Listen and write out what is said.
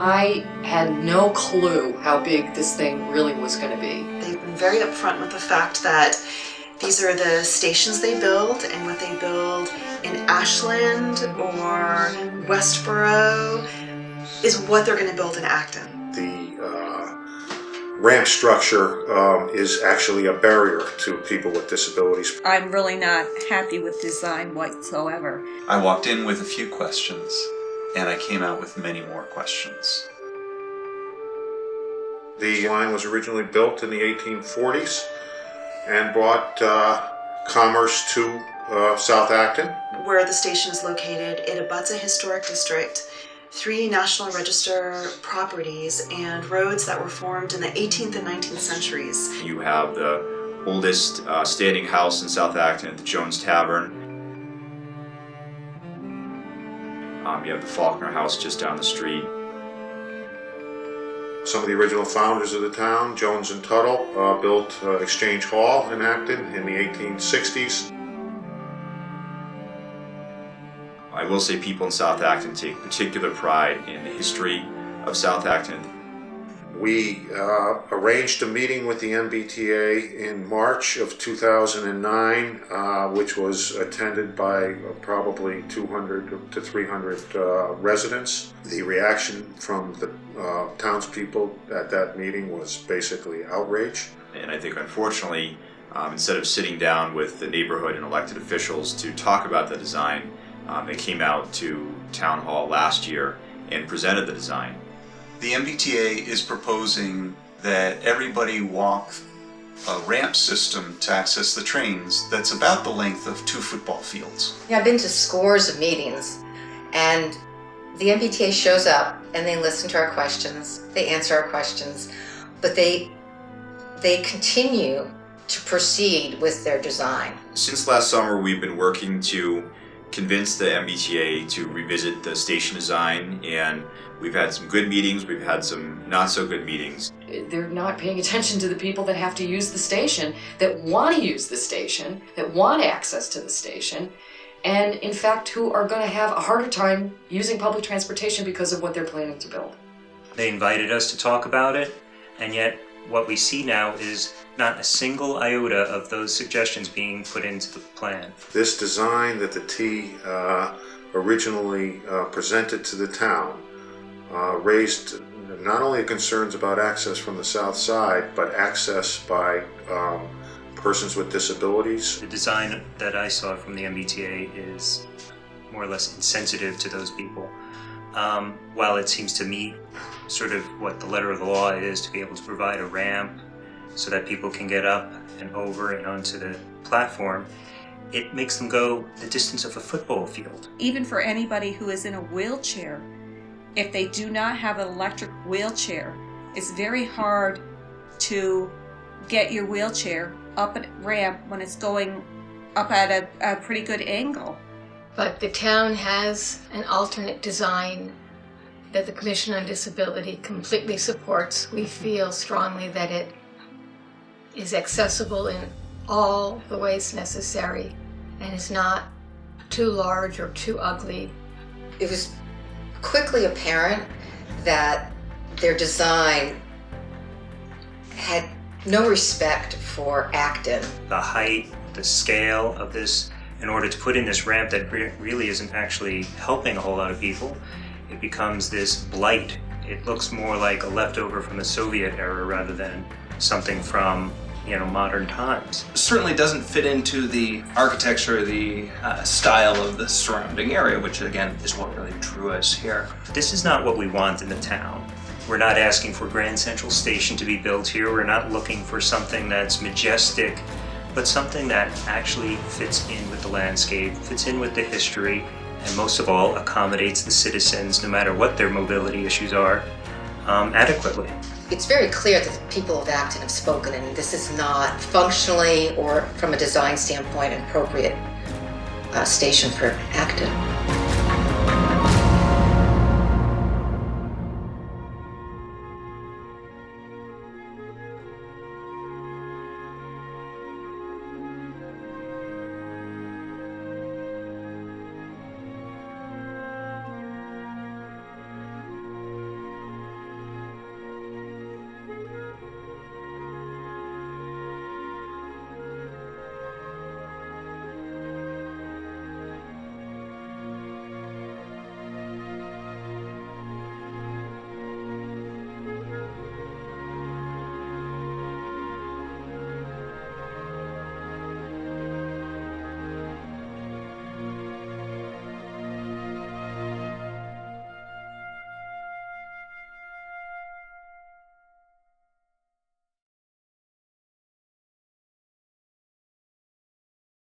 I had no clue how big this thing really was going to be. They've been very upfront with the fact that these are the stations they build, and what they build in Ashland or Westboro is what they're going to build in Acton. The ramp structure is actually a barrier to people with disabilities. I'm really not happy with design whatsoever. I walked in with a few questions, and I came out with many more questions. The line was originally built in the 1840s and brought commerce to South Acton. Where the station is located, it abuts a historic district, 3 National Register properties, and roads that were formed in the 18th and 19th centuries. You have the oldest standing house in South Acton at the Jones Tavern. You have the Faulkner House just down the street. Some of the original founders of the town, Jones and Tuttle, built Exchange Hall in Acton in the 1860s. I will say people in South Acton take particular pride in the history of South Acton. We arranged a meeting with the MBTA in March of 2009, which was attended by probably 200 to 300 residents. The reaction from the townspeople at that meeting was basically outrage. And I think unfortunately, instead of sitting down with the neighborhood and elected officials to talk about the design, they came out to Town Hall last year and presented the design. The MBTA is proposing that everybody walk a ramp system to access the trains that's about the length of 2 football fields. Yeah, I've been to scores of meetings, and the MBTA shows up and they listen to our questions, they answer our questions, but they continue to proceed with their design. Since last summer, we've been working to convince the MBTA to revisit the station design, and we've had some good meetings, we've had some not so good meetings. They're not paying attention to the people that have to use the station, that want to use the station, that want access to the station, and in fact who are going to have a harder time using public transportation because of what they're planning to build. They invited us to talk about it, and yet what we see now is not a single iota of those suggestions being put into the plan. This design that the T originally presented to the town raised not only concerns about access from the south side, but access by persons with disabilities. The design that I saw from the MBTA is more or less insensitive to those people. While it seems to meet sort of what the letter of the law is, to be able to provide a ramp so that people can get up and over and onto the platform, it makes them go the distance of a football field. Even for anybody who is in a wheelchair, if they do not have an electric wheelchair, it's very hard to get your wheelchair up a ramp when it's going up at a pretty good angle. But the town has an alternate design that the Commission on Disability completely supports. We feel strongly that it is accessible in all the ways necessary and is not too large or too ugly. It was quickly apparent that their design had no respect for Acton. The height, the scale of this, in order to put in this ramp that really isn't actually helping a whole lot of people, it becomes this blight. It looks more like a leftover from the Soviet era rather than something from, modern times. It certainly doesn't fit into the architecture, the style of the surrounding area, which again is what really drew us here. This is not what we want in the town. We're not asking for Grand Central Station to be built here. We're not looking for something that's majestic, but something that actually fits in with the landscape, fits in with the history, and most of all, accommodates the citizens, no matter what their mobility issues are, adequately. It's very clear that the people of Acton have spoken, and this is not functionally or from a design standpoint an appropriate station for Acton.